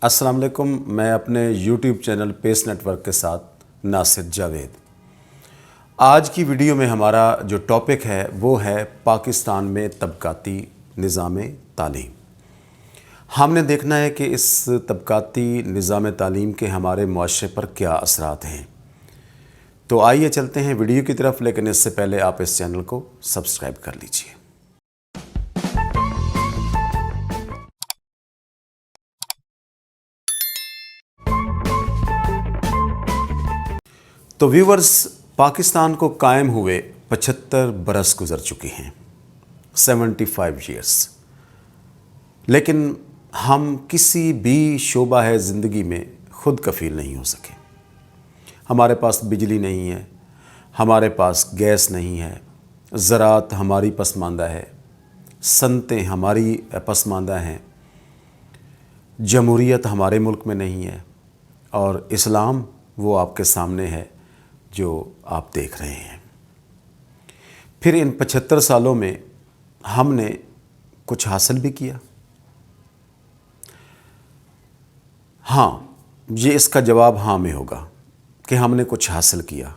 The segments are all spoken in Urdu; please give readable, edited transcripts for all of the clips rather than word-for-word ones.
السلام علیکم، میں اپنے یوٹیوب چینل پیس نیٹ ورک کے ساتھ ناصر جاوید۔ آج کی ویڈیو میں ہمارا جو ٹاپک ہے وہ ہے پاکستان میں طبقاتی نظام تعلیم۔ ہم نے دیکھنا ہے کہ اس طبقاتی نظام تعلیم کے ہمارے معاشرے پر کیا اثرات ہیں۔ تو آئیے چلتے ہیں ویڈیو کی طرف، لیکن اس سے پہلے آپ اس چینل کو سبسکرائب کر لیجئے۔ تو ویورز، پاکستان کو قائم ہوئے 75 برس گزر چکے ہیں، 75 ایئرس، لیکن ہم کسی بھی شعبہ ہے زندگی میں خود کفیل نہیں ہو سکے۔ ہمارے پاس بجلی نہیں ہے، ہمارے پاس گیس نہیں ہے، زراعت ہماری پسماندہ ہے، صنعتیں ہماری پسماندہ ہیں، جمہوریت ہمارے ملک میں نہیں ہے، اور اسلام وہ آپ کے سامنے ہے جو آپ دیکھ رہے ہیں۔ پھر ان 75 سالوں میں ہم نے کچھ حاصل بھی کیا؟ ہاں، یہ اس کا جواب ہاں میں ہوگا کہ ہم نے کچھ حاصل کیا۔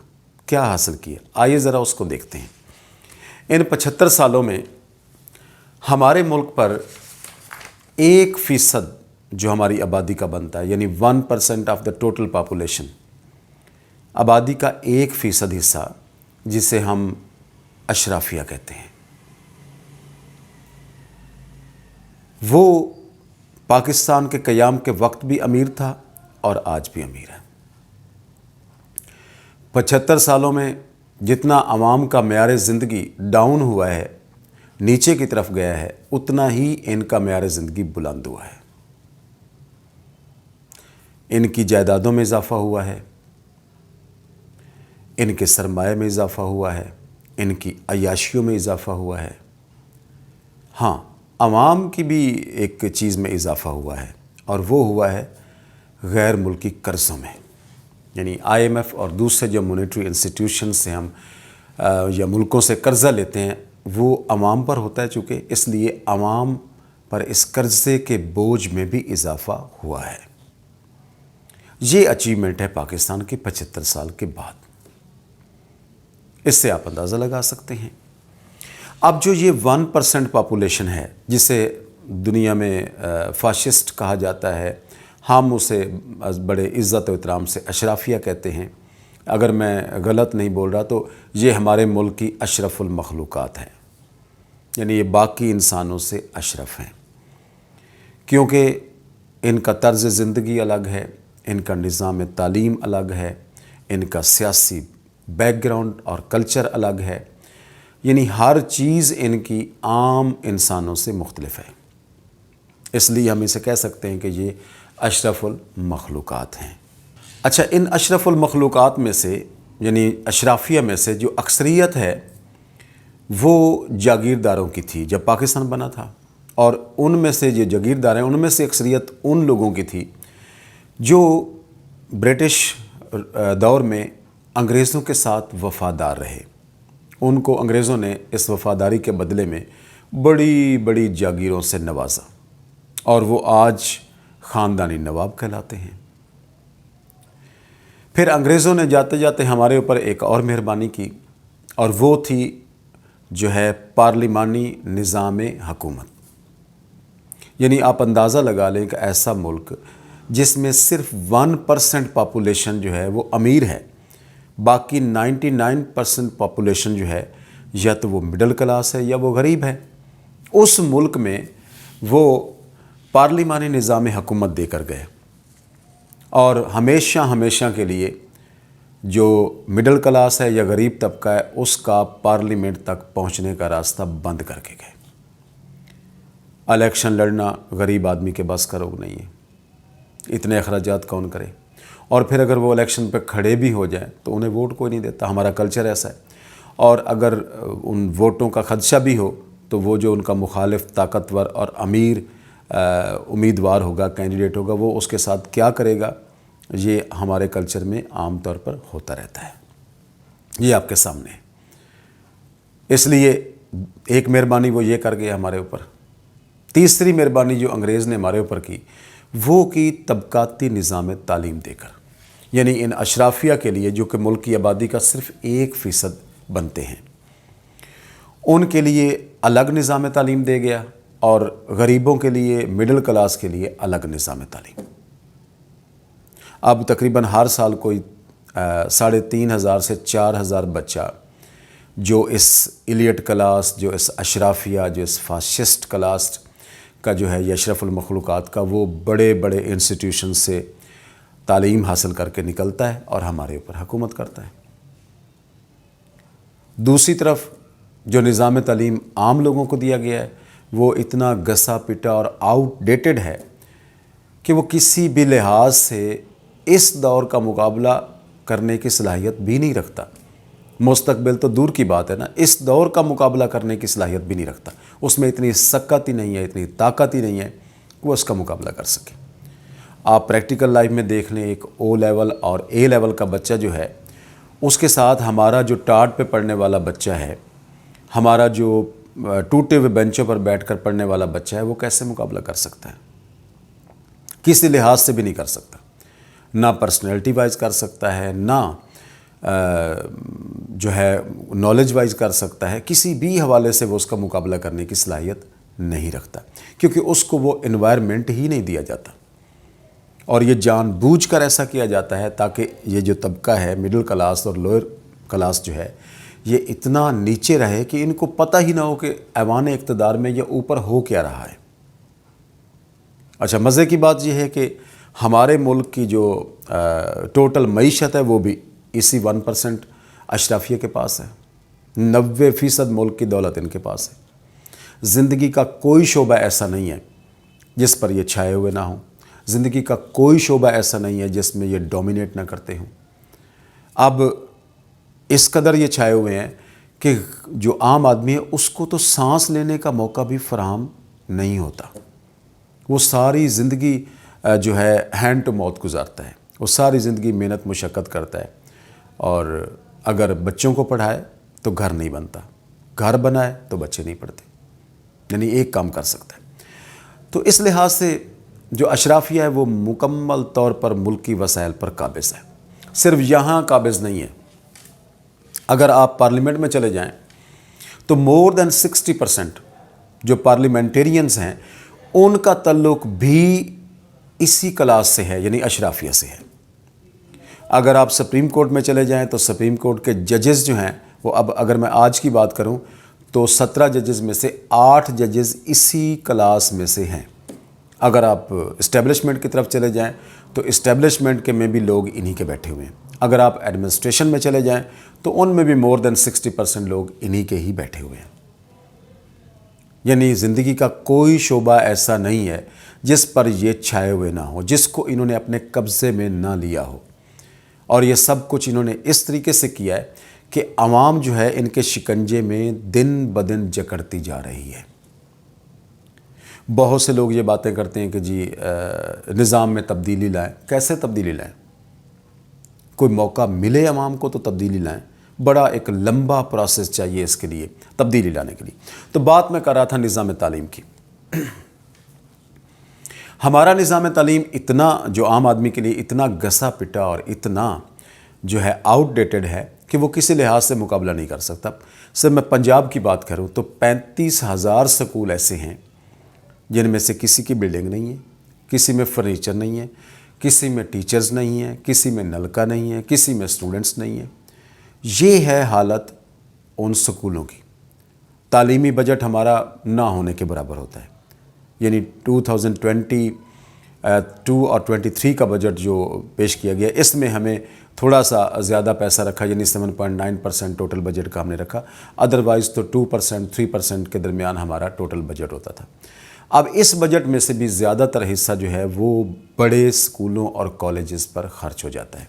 کیا حاصل کیا؟ آئیے ذرا اس کو دیکھتے ہیں۔ ان 75 سالوں میں ہمارے ملک پر 1% جو ہماری آبادی کا بنتا ہے، یعنی 1% آف دا ٹوٹل پاپولیشن، آبادی کا 1% حصہ، جسے ہم اشرافیہ کہتے ہیں، وہ پاکستان کے قیام کے وقت بھی امیر تھا اور آج بھی امیر ہے۔ 75 سالوں میں جتنا عوام کا معیار زندگی ڈاؤن ہوا ہے، نیچے کی طرف گیا ہے، اتنا ہی ان کا معیار زندگی بلند ہوا ہے۔ ان کی جائیدادوں میں اضافہ ہوا ہے، ان کے سرمایہ میں اضافہ ہوا ہے، ان کی عیاشیوں میں اضافہ ہوا ہے۔ ہاں، عوام کی بھی ایک چیز میں اضافہ ہوا ہے، اور وہ ہوا ہے غیر ملکی قرضوں میں۔ یعنی IMF اور دوسرے جو مونیٹری انسٹیٹیوشن سے ہم یا ملکوں سے قرضہ لیتے ہیں، وہ عوام پر ہوتا ہے، چونکہ اس لیے عوام پر اس قرضے کے بوجھ میں بھی اضافہ ہوا ہے۔ یہ اچیومنٹ ہے پاکستان کے 75 سال کے بعد۔ اس سے آپ اندازہ لگا سکتے ہیں۔ اب جو یہ 1% پاپولیشن ہے، جسے دنیا میں فاشسٹ کہا جاتا ہے، ہم اسے بڑے عزت و احترام سے اشرافیہ کہتے ہیں۔ اگر میں غلط نہیں بول رہا تو یہ ہمارے ملک کی اشرف المخلوقات ہیں، یعنی یہ باقی انسانوں سے اشرف ہیں، کیونکہ ان کا طرز زندگی الگ ہے، ان کا نظام تعلیم الگ ہے، ان کا سیاسی بیک گراؤنڈ اور کلچر الگ ہے، یعنی ہر چیز ان کی عام انسانوں سے مختلف ہے۔ اس لیے ہم اسے کہہ سکتے ہیں کہ یہ اشرف المخلوقات ہیں۔ اچھا، ان اشرف المخلوقات میں سے، یعنی اشرافیہ میں سے جو اکثریت ہے وہ جاگیرداروں کی تھی جب پاکستان بنا تھا، اور ان میں سے جو جاگیردار ہیں ان میں سے اکثریت ان لوگوں کی تھی جو برٹش دور میں انگریزوں کے ساتھ وفادار رہے۔ ان کو انگریزوں نے اس وفاداری کے بدلے میں بڑی بڑی جاگیروں سے نوازا، اور وہ آج خاندانی نواب کہلاتے ہیں۔ پھر انگریزوں نے جاتے جاتے ہمارے اوپر ایک اور مہربانی کی، اور وہ تھی جو ہے پارلیمانی نظام حکومت۔ یعنی آپ اندازہ لگا لیں کہ ایسا ملک جس میں صرف 1% پاپولیشن جو ہے وہ امیر ہے، باقی 99% پاپولیشن جو ہے یا تو وہ مڈل کلاس ہے یا وہ غریب ہے، اس ملک میں وہ پارلیمانی نظام حکومت دے کر گئے، اور ہمیشہ ہمیشہ کے لیے جو مڈل کلاس ہے یا غریب طبقہ ہے، اس کا پارلیمنٹ تک پہنچنے کا راستہ بند کر کے گئے۔ الیکشن لڑنا غریب آدمی کے بس کا روگ نہیں ہے، اتنے اخراجات کون کرے، اور پھر اگر وہ الیکشن پہ کھڑے بھی ہو جائیں تو انہیں ووٹ کوئی نہیں دیتا۔ ہمارا کلچر ایسا ہے، اور اگر ان ووٹوں کا خدشہ بھی ہو تو وہ جو ان کا مخالف طاقتور اور امیر امیدوار ہوگا، کینڈیڈیٹ ہوگا، وہ اس کے ساتھ کیا کرے گا، یہ ہمارے کلچر میں عام طور پر ہوتا رہتا ہے۔ یہ آپ کے سامنے ہے۔ اس لیے ایک مہربانی وہ یہ کر گیا ہمارے اوپر۔ تیسری مہربانی جو انگریز نے ہمارے اوپر کی وہ کی طبقاتی نظام تعلیم دے کر، یعنی ان اشرافیہ کے لیے جو کہ ملک کی آبادی کا صرف 1% بنتے ہیں، ان کے لیے الگ نظام تعلیم دے گیا اور غریبوں کے لیے، مڈل کلاس کے لیے الگ نظام تعلیم۔ اب تقریباً ہر سال کوئی 3,500 سے 4,000 بچہ جو اس ایلیٹ کلاس، جو اس اشرافیہ، جو اس فاسسٹ کلاس کا جو ہے، یہ اشرف المخلوقات کا، وہ بڑے بڑے انسٹیٹیوشن سے تعلیم حاصل کر کے نکلتا ہے اور ہمارے اوپر حکومت کرتا ہے۔ دوسری طرف جو نظام تعلیم عام لوگوں کو دیا گیا ہے، وہ اتنا گسا پٹا اور آؤٹ ڈیٹڈ ہے کہ وہ کسی بھی لحاظ سے اس دور کا مقابلہ کرنے کی صلاحیت بھی نہیں رکھتا۔ مستقبل تو دور کی بات ہے نا، اس دور کا مقابلہ کرنے کی صلاحیت بھی نہیں رکھتا۔ اس میں اتنی سکت ہی نہیں ہے، اتنی طاقت ہی نہیں ہے کہ وہ اس کا مقابلہ کر سکے۔ آپ پریکٹیکل لائف میں دیکھ لیں، ایک او لیول اور اے لیول کا بچہ جو ہے، اس کے ساتھ ہمارا جو ٹاٹ پہ پڑھنے والا بچہ ہے، ہمارا جو ٹوٹے ہوئے بینچوں پر بیٹھ کر پڑھنے والا بچہ ہے، وہ کیسے مقابلہ کر سکتا ہے؟ کسی لحاظ سے بھی نہیں کر سکتا۔ نہ پرسنالٹی وائز کر سکتا ہے، نہ جو ہے نالج وائز کر سکتا ہے، کسی بھی حوالے سے وہ اس کا مقابلہ کرنے کی صلاحیت نہیں رکھتا، کیونکہ اس کو وہ انوائرمنٹ ہی نہیں دیا جاتا۔ اور یہ جان بوجھ کر ایسا کیا جاتا ہے تاکہ یہ جو طبقہ ہے، مڈل کلاس اور لوئر کلاس جو ہے، یہ اتنا نیچے رہے کہ ان کو پتہ ہی نہ ہو کہ ایوان اقتدار میں یہ اوپر ہو کیا رہا ہے۔ اچھا، مزے کی بات یہ ہے کہ ہمارے ملک کی جو ٹوٹل معیشت ہے، وہ بھی اسی 1% اشرافیہ کے پاس ہے۔ 90% ملک کی دولت ان کے پاس ہے۔ زندگی کا کوئی شعبہ ایسا نہیں ہے جس پر یہ چھائے ہوئے نہ ہوں، زندگی کا کوئی شعبہ ایسا نہیں ہے جس میں یہ ڈومینیٹ نہ کرتے ہوں۔ اب اس قدر یہ چھائے ہوئے ہیں کہ جو عام آدمی ہے، اس کو تو سانس لینے کا موقع بھی فراہم نہیں ہوتا۔ وہ ساری زندگی جو ہے ہینڈ ٹو ماؤتھ گزارتا ہے، وہ ساری زندگی محنت مشقت کرتا ہے، اور اگر بچوں کو پڑھائے تو گھر نہیں بنتا، گھر بنائے تو بچے نہیں پڑھتے، یعنی ایک کام کر سکتا ہے۔ تو اس لحاظ سے جو اشرافیہ ہے، وہ مکمل طور پر ملکی وسائل پر قابض ہے۔ صرف یہاں قابض نہیں ہے، اگر آپ پارلیمنٹ میں چلے جائیں تو مور دین 60% جو پارلیمنٹیرینز ہیں، ان کا تعلق بھی اسی کلاس سے ہے، یعنی اشرافیہ سے ہے۔ اگر آپ سپریم کورٹ میں چلے جائیں تو سپریم کورٹ کے ججز جو ہیں، وہ اب اگر میں آج کی بات کروں تو 17 ججز میں سے 8 ججز اسی کلاس میں سے ہیں۔ اگر آپ اسٹیبلشمنٹ کی طرف چلے جائیں تو اسٹیبلشمنٹ کے میں بھی لوگ انہی کے بیٹھے ہوئے ہیں۔ اگر آپ ایڈمنسٹریشن میں چلے جائیں تو ان میں بھی مور دین 60% لوگ انہی کے ہی بیٹھے ہوئے ہیں۔ یعنی زندگی کا کوئی شعبہ ایسا نہیں ہے جس پر یہ چھائے ہوئے نہ ہو، جس کو انہوں نے اپنے قبضے میں نہ لیا ہو، اور یہ سب کچھ انہوں نے اس طریقے سے کیا ہے کہ عوام جو ہے ان کے شکنجے میں دن بدن جکڑتی جا رہی ہے۔ بہت سے لوگ یہ باتیں کرتے ہیں کہ جی نظام میں تبدیلی لائیں۔ کیسے تبدیلی لائیں؟ کوئی موقع ملے عوام کو تو تبدیلی لائیں، بڑا ایک لمبا پروسیس چاہیے اس کے لیے، تبدیلی لانے کے لیے۔ تو بات میں کر رہا تھا نظام تعلیم کی۔ ہمارا نظام تعلیم اتنا، جو عام آدمی کے لیے اتنا گسا پٹا اور اتنا جو ہے آؤٹ ڈیٹڈ ہے کہ وہ کسی لحاظ سے مقابلہ نہیں کر سکتا۔ صرف میں پنجاب کی بات کروں تو 35,000 سکول ایسے ہیں جن میں سے کسی کی بلڈنگ نہیں ہے، کسی میں فرنیچر نہیں ہے، کسی میں ٹیچرز نہیں ہیں، کسی میں نلکا نہیں ہے، کسی میں اسٹوڈنٹس نہیں ہیں۔ یہ ہے حالت ان سکولوں کی۔ تعلیمی بجٹ ہمارا نہ ہونے کے برابر ہوتا ہے، یعنی 2022 اور 23 کا بجٹ جو پیش کیا گیا، اس میں ہمیں تھوڑا سا زیادہ پیسہ رکھا، یعنی 7.9% ٹوٹل بجٹ کا ہم نے رکھا، ادروائز تو 2% 3% کے درمیان ہمارا ٹوٹل بجٹ ہوتا تھا۔ اب اس بجٹ میں سے بھی زیادہ تر حصہ جو ہے وہ بڑے اسکولوں اور کالجز پر خرچ ہو جاتا ہے،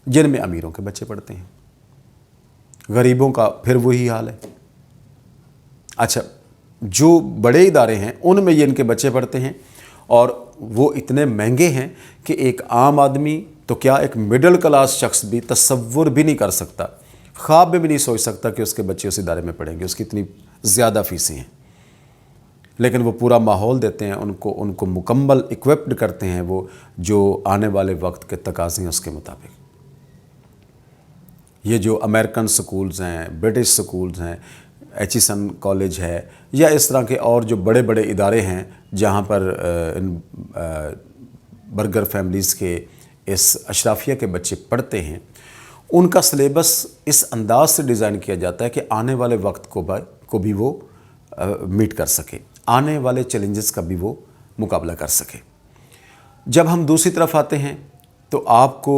جن میں امیروں کے بچے پڑھتے ہیں، غریبوں کا پھر وہی حال ہے۔ اچھا، جو بڑے ادارے ہیں ان میں یہ ان کے بچے پڑھتے ہیں، اور وہ اتنے مہنگے ہیں کہ ایک عام آدمی تو کیا، ایک مڈل کلاس شخص بھی تصور بھی نہیں کر سکتا، خواب میں بھی نہیں سوچ سکتا کہ اس کے بچے اس ادارے میں پڑھیں گے، اس کی اتنی زیادہ فیسیں ہیں۔ لیکن وہ پورا ماحول دیتے ہیں، ان کو مکمل اکوپڈ کرتے ہیں وہ، جو آنے والے وقت کے تقاضے ہیں اس کے مطابق۔ یہ جو امریکن سکولز ہیں، برٹش سکولز ہیں، ایچیسن کالج ہے، یا اس طرح کے اور جو بڑے بڑے ادارے ہیں جہاں پر برگر فیملیز کے اس اشرافیہ کے بچے پڑھتے ہیں، ان کا سلیبس اس انداز سے ڈیزائن کیا جاتا ہے کہ آنے والے وقت کو بھی وہ میٹ کر سکے، آنے والے چیلنجز کا بھی وہ مقابلہ کر سکے۔ جب ہم دوسری طرف آتے ہیں تو آپ کو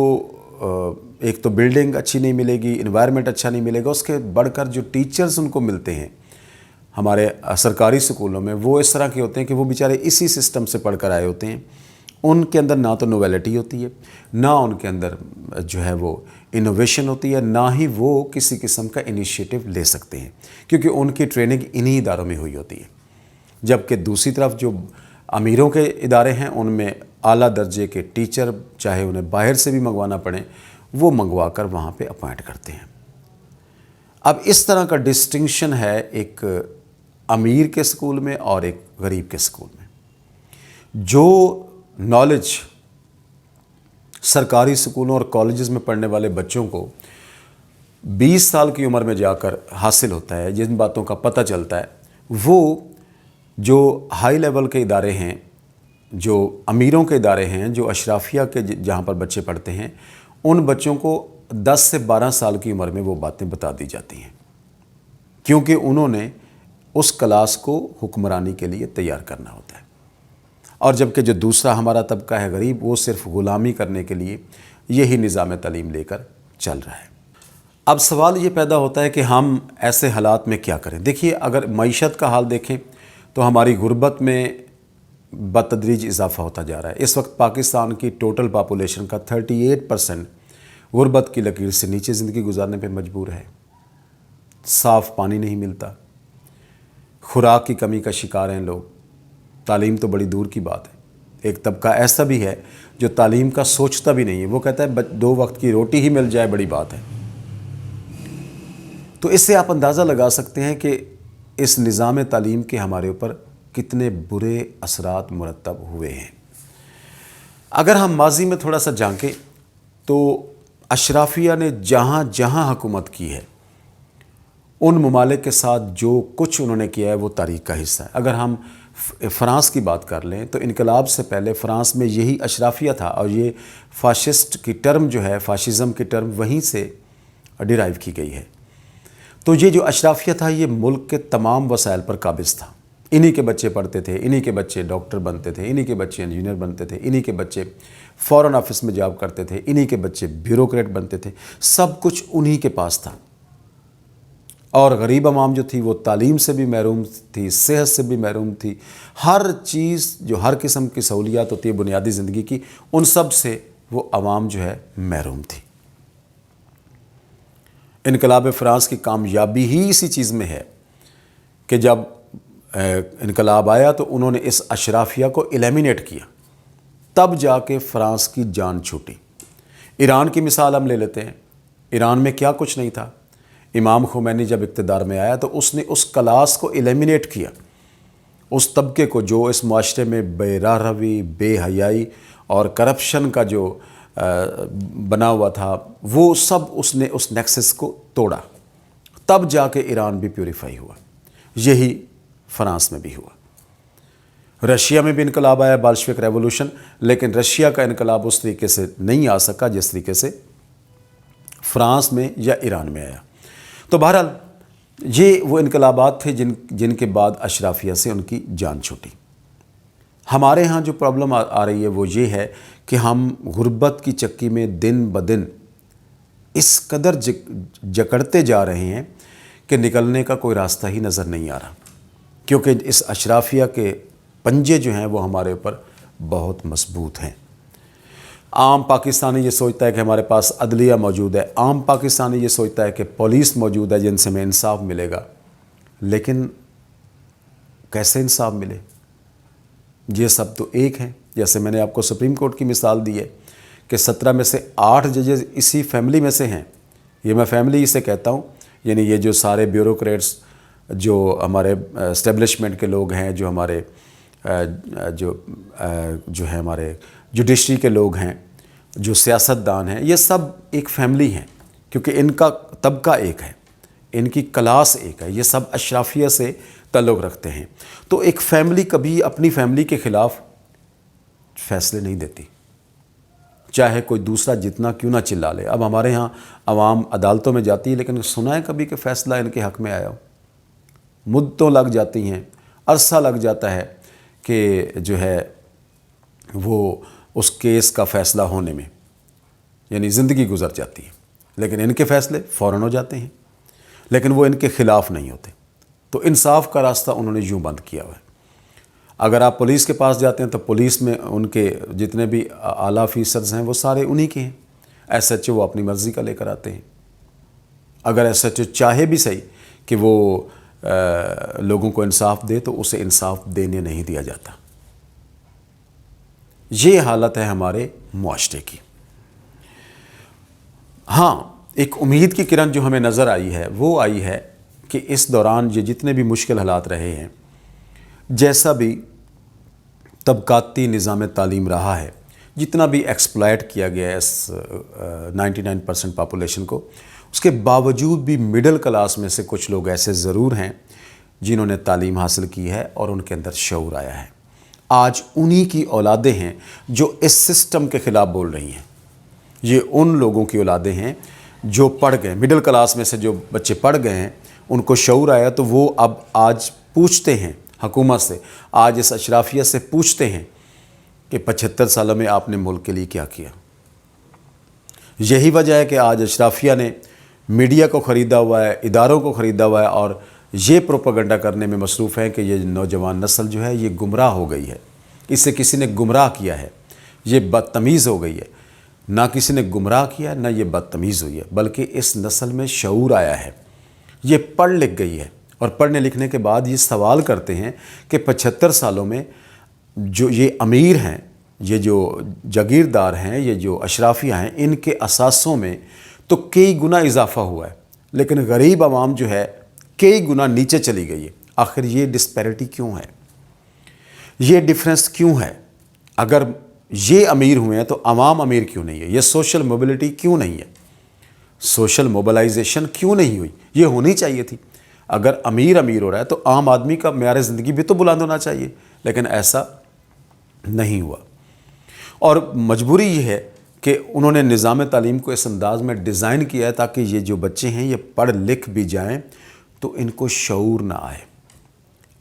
ایک تو بلڈنگ اچھی نہیں ملے گی، انوائرمنٹ اچھا نہیں ملے گا، اس کے بڑھ کر جو ٹیچرز ان کو ملتے ہیں ہمارے سرکاری سکولوں میں، وہ اس طرح کے ہوتے ہیں کہ وہ بیچارے اسی سسٹم سے پڑھ کر آئے ہوتے ہیں۔ ان کے اندر نہ تو نویلٹی ہوتی ہے، نہ ان کے اندر جو ہے وہ انوویشن ہوتی ہے، نہ ہی وہ کسی قسم کا انیشیٹو لے سکتے ہیں، کیونکہ ان کی ٹریننگ انہی اداروں میں ہوئی ہوتی ہے۔ جبکہ دوسری طرف جو امیروں کے ادارے ہیں ان میں اعلیٰ درجے کے ٹیچر، چاہے انہیں باہر سے بھی منگوانا پڑے، وہ منگوا کر وہاں پہ اپوائنٹ کرتے ہیں۔ اب اس طرح کا ڈسٹنکشن ہے ایک امیر کے سکول میں اور ایک غریب کے سکول میں۔ جو نالج سرکاری سکولوں اور کالجز میں پڑھنے والے بچوں کو 20 سال کی عمر میں جا کر حاصل ہوتا ہے، جن باتوں کا پتہ چلتا ہے، وہ جو ہائی لیول کے ادارے ہیں، جو امیروں کے ادارے ہیں، جو اشرافیہ کے جہاں پر بچے پڑھتے ہیں، ان بچوں کو 10 سے 12 سال کی عمر میں وہ باتیں بتا دی جاتی ہیں، کیونکہ انہوں نے اس کلاس کو حکمرانی کے لیے تیار کرنا ہوتا ہے۔ اور جبکہ جو دوسرا ہمارا طبقہ ہے غریب، وہ صرف غلامی کرنے کے لیے یہی نظام تعلیم لے کر چل رہا ہے۔ اب سوال یہ پیدا ہوتا ہے کہ ہم ایسے حالات میں کیا کریں؟ دیکھیے، اگر معیشت کا حال دیکھیں تو ہماری غربت میں بتدریج اضافہ ہوتا جا رہا ہے۔ اس وقت پاکستان کی ٹوٹل پاپولیشن کا 38% غربت کی لکیر سے نیچے زندگی گزارنے پہ مجبور ہے۔ صاف پانی نہیں ملتا، خوراک کی کمی کا شکار ہیں لوگ، تعلیم تو بڑی دور کی بات ہے۔ ایک طبقہ ایسا بھی ہے جو تعلیم کا سوچتا بھی نہیں ہے، وہ کہتا ہے 2 وقت کی روٹی ہی مل جائے بڑی بات ہے۔ تو اس سے آپ اندازہ لگا سکتے ہیں کہ اس نظام تعلیم کے ہمارے اوپر کتنے برے اثرات مرتب ہوئے ہیں۔ اگر ہم ماضی میں تھوڑا سا جھانکیں تو اشرافیہ نے جہاں جہاں حکومت کی ہے، ان ممالک کے ساتھ جو کچھ انہوں نے کیا ہے وہ تاریخ کا حصہ ہے۔ اگر ہم فرانس کی بات کر لیں تو انقلاب سے پہلے فرانس میں یہی اشرافیہ تھا، اور یہ فاشسٹ کی ٹرم جو ہے، فاشزم کی ٹرم وہیں سے ڈیرائیو کی گئی ہے۔ تو یہ جو اشرافیہ تھا یہ ملک کے تمام وسائل پر قابض تھا۔ انہی کے بچے پڑھتے تھے، انہی کے بچے ڈاکٹر بنتے تھے، انہی کے بچے انجینئر بنتے تھے، انہی کے بچے فارن آفس میں جاب کرتے تھے، انہی کے بچے بیوروکریٹ بنتے تھے، سب کچھ انہی کے پاس تھا۔ اور غریب عوام جو تھی وہ تعلیم سے بھی محروم تھی، صحت سے بھی محروم تھی، ہر چیز جو ہر قسم کی سہولیات ہوتی ہے بنیادی زندگی کی، ان سب سے وہ عوام جو ہے محروم تھی۔ انقلاب فرانس کی کامیابی ہی اسی چیز میں ہے کہ جب انقلاب آیا تو انہوں نے اس اشرافیہ کو ایلیمینیٹ کیا، تب جا کے فرانس کی جان چھوٹی۔ ایران کی مثال ہم لے لیتے ہیں۔ ایران میں کیا کچھ نہیں تھا۔ امام خمینی جب اقتدار میں آیا تو اس نے اس کلاس کو ایلیمینیٹ کیا، اس طبقے کو جو اس معاشرے میں بے راہ روی، بے حیائی اور کرپشن کا جو بنا ہوا تھا، وہ سب اس نے اس نیکسس کو توڑا، تب جا کے ایران بھی پیوریفائی ہوا۔ یہی فرانس میں بھی ہوا۔ رشیا میں بھی انقلاب آیا، بالشوک ریولوشن، لیکن رشیا کا انقلاب اس طریقے سے نہیں آ سکا جس طریقے سے فرانس میں یا ایران میں آیا۔ تو بہرحال یہ وہ انقلابات تھے جن کے بعد اشرافیہ سے ان کی جان چھوٹی۔ ہمارے ہاں جو پرابلم آ رہی ہے وہ یہ ہے کہ ہم غربت کی چکی میں دن بدن اس قدر جکڑتے جا رہے ہیں کہ نکلنے کا کوئی راستہ ہی نظر نہیں آ رہا، کیونکہ اس اشرافیہ کے پنجے جو ہیں وہ ہمارے اوپر بہت مضبوط ہیں۔ عام پاکستانی یہ سوچتا ہے کہ ہمارے پاس عدلیہ موجود ہے، عام پاکستانی یہ سوچتا ہے کہ پولیس موجود ہے جن سے ہمیں انصاف ملے گا، لیکن کیسے انصاف ملے؟ یہ سب تو ایک ہیں۔ جیسے میں نے آپ کو سپریم کورٹ کی مثال دی ہے کہ 17 میں سے 8 ججز اسی فیملی میں سے ہیں۔ یہ میں فیملی اسے کہتا ہوں، یعنی یہ جو سارے بیوروکریٹس جو ہمارے اسٹیبلشمنٹ کے لوگ ہیں، جو ہمارے جو ہیں ہمارے جوڈیشری کے لوگ ہیں، جو سیاستدان ہیں، یہ سب ایک فیملی ہیں، کیونکہ ان کا طبقہ ایک ہے، ان کی کلاس ایک ہے، یہ سب اشرافیہ سے تعلق رکھتے ہیں۔ تو ایک فیملی کبھی اپنی فیملی کے خلاف فیصلے نہیں دیتی، چاہے کوئی دوسرا جتنا کیوں نہ چلا لے۔ اب ہمارے ہاں عوام عدالتوں میں جاتی ہے، لیکن سنا ہے کبھی کہ فیصلہ ان کے حق میں آیا ہو؟ مدتوں لگ جاتی ہیں، عرصہ لگ جاتا ہے کہ جو ہے وہ اس کیس کا فیصلہ ہونے میں، یعنی زندگی گزر جاتی ہے، لیکن ان کے فیصلے فوراً ہو جاتے ہیں، لیکن وہ ان کے خلاف نہیں ہوتے۔ تو انصاف کا راستہ انہوں نے یوں بند کیا ہوا ہے۔ اگر آپ پولیس کے پاس جاتے ہیں تو پولیس میں ان کے جتنے بھی اعلیٰ آفیسرز ہیں وہ سارے انہی کے ہیں۔ ایس ایچ او وہ اپنی مرضی کا لے کر آتے ہیں۔ اگر ایس ایچ او چاہے بھی صحیح کہ وہ لوگوں کو انصاف دے تو اسے انصاف دینے نہیں دیا جاتا۔ یہ حالت ہے ہمارے معاشرے کی۔ ہاں، ایک امید کی کرن جو ہمیں نظر آئی ہے وہ آئی ہے کہ اس دوران یہ جتنے بھی مشکل حالات رہے ہیں، جیسا بھی طبقاتی نظام تعلیم رہا ہے، جتنا بھی ایکسپلائٹ کیا گیا ہے اس 99% پاپولیشن کو، اس کے باوجود بھی مڈل کلاس میں سے کچھ لوگ ایسے ضرور ہیں جنہوں نے تعلیم حاصل کی ہے اور ان کے اندر شعور آیا ہے۔ آج انہی کی اولادیں ہیں جو اس سسٹم کے خلاف بول رہی ہیں۔ یہ ان لوگوں کی اولادیں ہیں جو پڑھ گئے، مڈل کلاس میں سے جو بچے پڑھ گئے ہیں، ان کو شعور آیا تو وہ اب آج پوچھتے ہیں حکومت سے، آج اس اشرافیہ سے پوچھتے ہیں کہ 75 سالوں میں آپ نے ملک کے لیے کیا کیا۔ یہی وجہ ہے کہ آج اشرافیہ نے میڈیا کو خریدا ہوا ہے، اداروں کو خریدا ہوا ہے، اور یہ پروپیگنڈا کرنے میں مصروف ہے کہ یہ نوجوان نسل جو ہے یہ گمراہ ہو گئی ہے، اسے کسی نے گمراہ کیا ہے، یہ بدتمیز ہو گئی ہے۔ نہ کسی نے گمراہ کیا نہ یہ بدتمیز ہوئی ہے، بلکہ اس نسل میں شعور آیا ہے، یہ پڑھ لکھ گئی ہے، اور پڑھنے لکھنے کے بعد یہ سوال کرتے ہیں کہ 75 سالوں میں جو یہ امیر ہیں، یہ جو جاگیردار ہیں، یہ جو اشرافیہ ہیں، ان کے اثاثوں میں تو کئی گنا اضافہ ہوا ہے، لیکن غریب عوام جو ہے کئی گنا نیچے چلی گئی ہے۔ آخر یہ ڈسپیرٹی کیوں ہے؟ یہ ڈفرینس کیوں ہے؟ اگر یہ امیر ہوئے ہیں تو عوام امیر کیوں نہیں ہے؟ یہ سوشل موبلٹی کیوں نہیں ہے؟ سوشل موبلائزیشن کیوں نہیں ہوئی؟ یہ ہونی چاہیے تھی۔ اگر امیر ہو رہا ہے تو عام آدمی کا معیار زندگی بھی تو بلند ہونا چاہیے، لیکن ایسا نہیں ہوا۔ اور مجبوری یہ ہے کہ انہوں نے نظام تعلیم کو اس انداز میں ڈیزائن کیا ہے تاکہ یہ جو بچے ہیں یہ پڑھ لکھ بھی جائیں تو ان کو شعور نہ آئے۔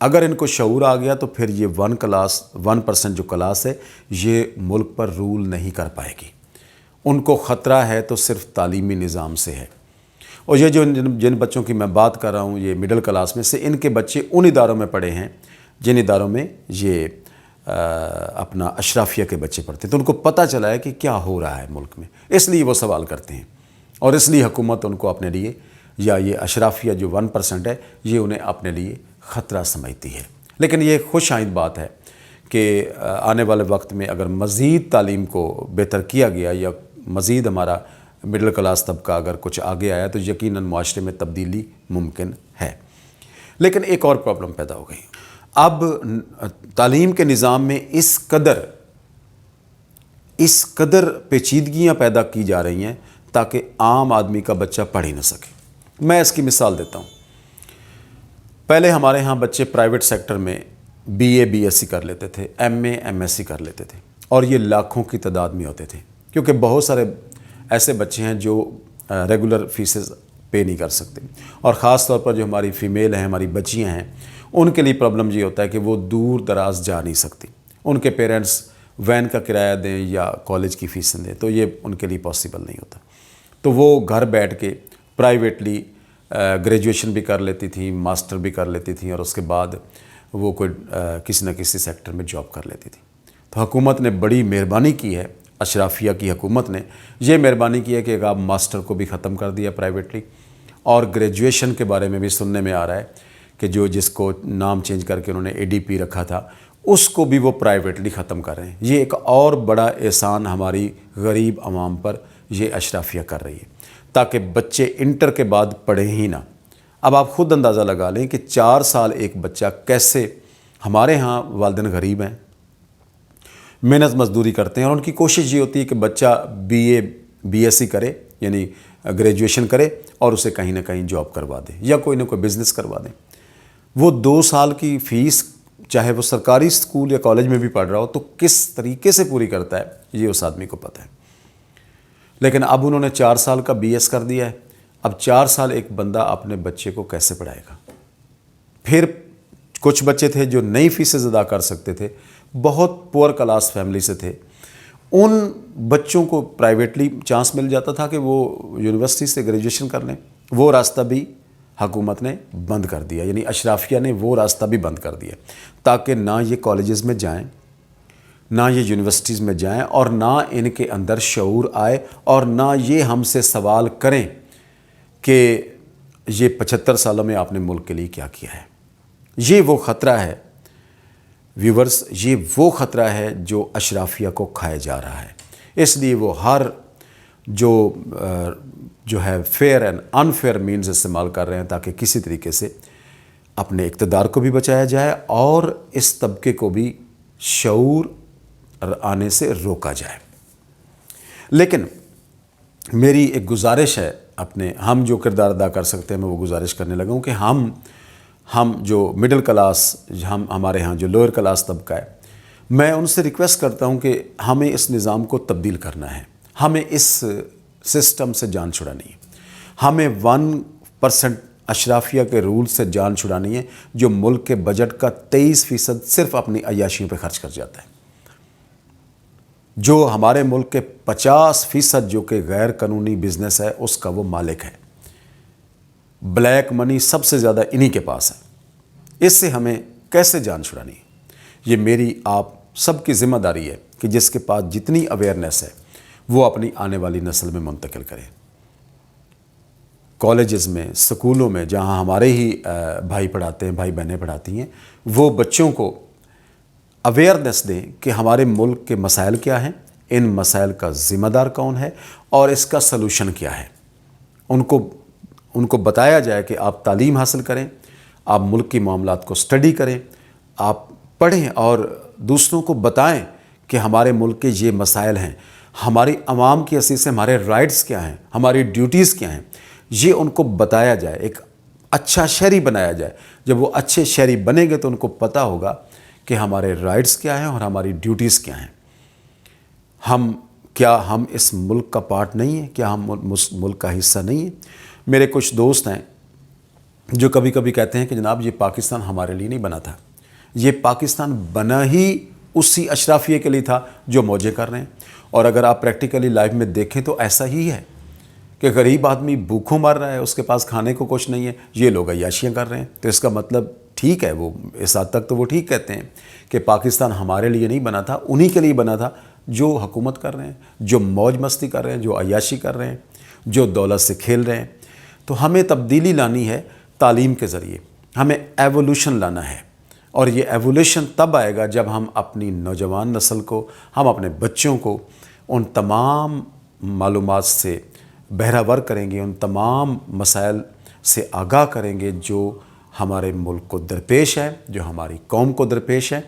اگر ان کو شعور آ گیا تو پھر یہ 1% جو کلاس ہے یہ ملک پر رول نہیں کر پائے گی۔ ان کو خطرہ ہے تو صرف تعلیمی نظام سے ہے۔ اور یہ جو جن بچوں کی میں بات کر رہا ہوں، یہ مڈل کلاس میں سے، ان کے بچے ان اداروں میں پڑھے ہیں جن اداروں میں یہ اپنا اشرافیہ کے بچے پڑھتے ہیں، تو ان کو پتہ چلا ہے کہ کیا ہو رہا ہے ملک میں، اس لیے وہ سوال کرتے ہیں، اور اس لیے حکومت ان کو اپنے لیے، یا یہ اشرافیہ جو 1% ہے، یہ انہیں اپنے لیے خطرہ سمجھتی ہے۔ لیکن یہ خوش آئند بات ہے کہ آنے والے وقت میں اگر مزید تعلیم کو بہتر کیا گیا یا مزید ہمارا مڈل کلاس طبقہ اگر کچھ آگے آیا تو یقیناً معاشرے میں تبدیلی ممکن ہے۔ لیکن ایک اور پرابلم پیدا ہو گئی۔ اب تعلیم کے نظام میں اس قدر پیچیدگیاں پیدا کی جا رہی ہیں تاکہ عام آدمی کا بچہ پڑھ ہی نہ سکے۔ میں اس کی مثال دیتا ہوں۔ پہلے ہمارے ہاں بچے پرائیویٹ سیکٹر میں BA BSc کر لیتے تھے، MA MSc کر لیتے تھے، اور یہ لاکھوں کی تعداد میں ہوتے تھے، کیونکہ بہت سارے ایسے بچے ہیں جو ریگولر فیسز پے نہیں کر سکتے، اور خاص طور پر جو ہماری فیمیل ہیں، ہماری بچیاں ہیں، ان کے لیے پرابلم یہ ہوتا ہے کہ وہ دور دراز جا نہیں سکتی، ان کے پیرنٹس وین کا کرایہ دیں یا کالج کی فیسیں دیں تو یہ ان کے لیے پاسبل نہیں ہوتا، تو وہ گھر بیٹھ کے پرائیویٹلی گریجویشن بھی کر لیتی تھیں، ماسٹر بھی کر لیتی تھیں، اور اس کے بعد وہ کوئی کسی نہ کسی سیکٹر میں جاب کر لیتی تھیں۔ تو حکومت نے بڑی مہربانی کی ہے، اشرافیہ کی حکومت نے یہ مہربانی کی ہے کہ آپ ماسٹر کو بھی ختم کر دیا پرائیویٹلی، اور گریجویشن کے بارے میں بھی سننے میں آ رہا ہے کہ جس کو نام چینج کر کے انہوں نے ADP رکھا تھا اس کو بھی وہ پرائیویٹلی ختم کر رہے ہیں۔ یہ ایک اور بڑا احسان ہماری غریب عوام پر یہ اشرافیہ کر رہی ہے، تاکہ بچے انٹر کے بعد پڑھیں ہی نہ۔ اب آپ خود اندازہ لگا لیں کہ 4 سال ایک بچہ کیسے، ہمارے ہاں والدین غریب ہیں، محنت مزدوری کرتے ہیں، اور ان کی کوشش یہ ہوتی ہے کہ بچہ بی ایس سی کرے، یعنی گریجویشن کرے، اور اسے کہیں نہ کہیں جاب کروا دیں یا کوئی نہ کوئی بزنس کروا دیں۔ وہ 2 سال کی فیس چاہے وہ سرکاری اسکول یا کالج میں بھی پڑھ رہا ہو تو کس طریقے سے پوری کرتا ہے یہ اس آدمی کو پتہ ہے۔ لیکن اب انہوں نے 4 سال کا بی ایس کر دیا ہے، اب 4 سال ایک بندہ اپنے بچے کو کیسے پڑھائے گا؟ پھر کچھ بچے تھے جو نئی فیسز ادا کر سکتے تھے، بہت پور کلاس فیملی سے تھے، ان بچوں کو پرائیویٹلی چانس مل جاتا تھا کہ وہ یونیورسٹی سے گریجویشن کر لیں، وہ راستہ بھی حکومت نے بند کر دیا، یعنی اشرافیہ نے وہ راستہ بھی بند کر دیا، تاکہ نہ یہ کالجز میں جائیں، نہ یہ یونیورسٹیز میں جائیں، اور نہ ان کے اندر شعور آئے، اور نہ یہ ہم سے سوال کریں کہ یہ 75 سالوں میں آپ نے ملک کے لیے کیا کیا ہے۔ یہ وہ خطرہ ہے ویورز، یہ وہ خطرہ ہے جو اشرافیہ کو کھائے جا رہا ہے۔ اس لیے وہ ہر جو ہے فیئر اینڈ انفیئر مینز استعمال کر رہے ہیں تاکہ کسی طریقے سے اپنے اقتدار کو بھی بچایا جائے اور اس طبقے کو بھی شعور آنے سے روکا جائے۔ لیکن میری ایک گزارش ہے، ہم جو کردار ادا کر سکتے ہیں میں وہ گزارش کرنے لگا ہوں کہ ہم جو مڈل کلاس، ہمارے ہاں جو لوئر کلاس طبقہ ہے، میں ان سے ریکویسٹ کرتا ہوں کہ ہمیں اس نظام کو تبدیل کرنا ہے، ہمیں اس سسٹم سے جان چھڑانی ہے، ہمیں 1% اشرافیہ کے رول سے جان چھڑانی ہے جو ملک کے بجٹ کا 23% صرف اپنی عیاشیوں پہ خرچ کر جاتا ہے، جو ہمارے ملک کے 50% جو کہ غیر قانونی بزنس ہے اس کا وہ مالک ہے۔ بلیک منی سب سے زیادہ انہی کے پاس ہے۔ اس سے ہمیں کیسے جان چھڑانی ہے؟ یہ میری آپ سب کی ذمہ داری ہے کہ جس کے پاس جتنی اویئرنیس ہے وہ اپنی آنے والی نسل میں منتقل کرے۔ کالجز میں، سکولوں میں جہاں ہمارے ہی بھائی پڑھاتے ہیں، بھائی بہنیں پڑھاتی ہیں، وہ بچوں کو اویئرنیس دیں کہ ہمارے ملک کے مسائل کیا ہیں، ان مسائل کا ذمہ دار کون ہے اور اس کا سلوشن کیا ہے۔ ان کو بتایا جائے کہ آپ تعلیم حاصل کریں، آپ ملک کی معاملات کو سٹڈی کریں، آپ پڑھیں اور دوسروں کو بتائیں کہ ہمارے ملک کے یہ مسائل ہیں، ہماری عوام کی حیثیت سے ہمارے رائٹس کیا ہیں، ہماری ڈیوٹیز کیا ہیں، یہ ان کو بتایا جائے، ایک اچھا شہری بنایا جائے۔ جب وہ اچھے شہری بنیں گے تو ان کو پتہ ہوگا کہ ہمارے رائٹس کیا ہیں اور ہماری ڈیوٹیز کیا ہیں۔ کیا ہم اس ملک کا پارٹ نہیں ہیں؟ کیا ہم ملک کا حصہ نہیں ہیں؟ میرے کچھ دوست ہیں جو کبھی کبھی کہتے ہیں کہ جناب یہ پاکستان ہمارے لیے نہیں بنا تھا، یہ پاکستان بنا ہی اسی اشرافیہ کے لیے تھا جو موجیں کر رہے ہیں۔ اور اگر آپ پریکٹیکلی لائف میں دیکھیں تو ایسا ہی ہے کہ غریب آدمی بھوکوں مر رہا ہے، اس کے پاس کھانے کو کچھ نہیں ہے، یہ لوگ عیاشیاں کر رہے ہیں۔ تو اس کا مطلب ٹھیک ہے، وہ اس حد تک تو وہ ٹھیک کہتے ہیں کہ پاکستان ہمارے لیے نہیں بنا تھا، انہی کے لیے بنا تھا جو حکومت کر رہے ہیں، جو موج مستی کر رہے ہیں، جو عیاشی کر رہے ہیں، جو دولت سے کھیل رہے ہیں۔ تو ہمیں تبدیلی لانی ہے تعلیم کے ذریعے، ہمیں ایوولوشن لانا ہے، اور یہ ایوولوشن تب آئے گا جب ہم اپنی نوجوان نسل کو، ہم اپنے بچوں کو ان تمام معلومات سے بہرہ کریں گے، ان تمام مسائل سے آگاہ کریں گے جو ہمارے ملک کو درپیش ہے، جو ہماری قوم کو درپیش ہے،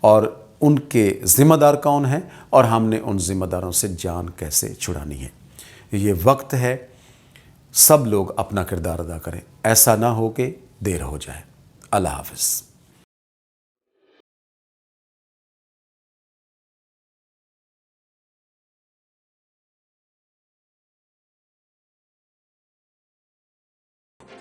اور ان کے ذمہ دار کون ہیں اور ہم نے ان ذمہ داروں سے جان کیسے چھڑانی ہے۔ یہ وقت ہے سب لوگ اپنا کردار ادا کریں، ایسا نہ ہو کہ دیر ہو جائے۔ اللہ حافظ۔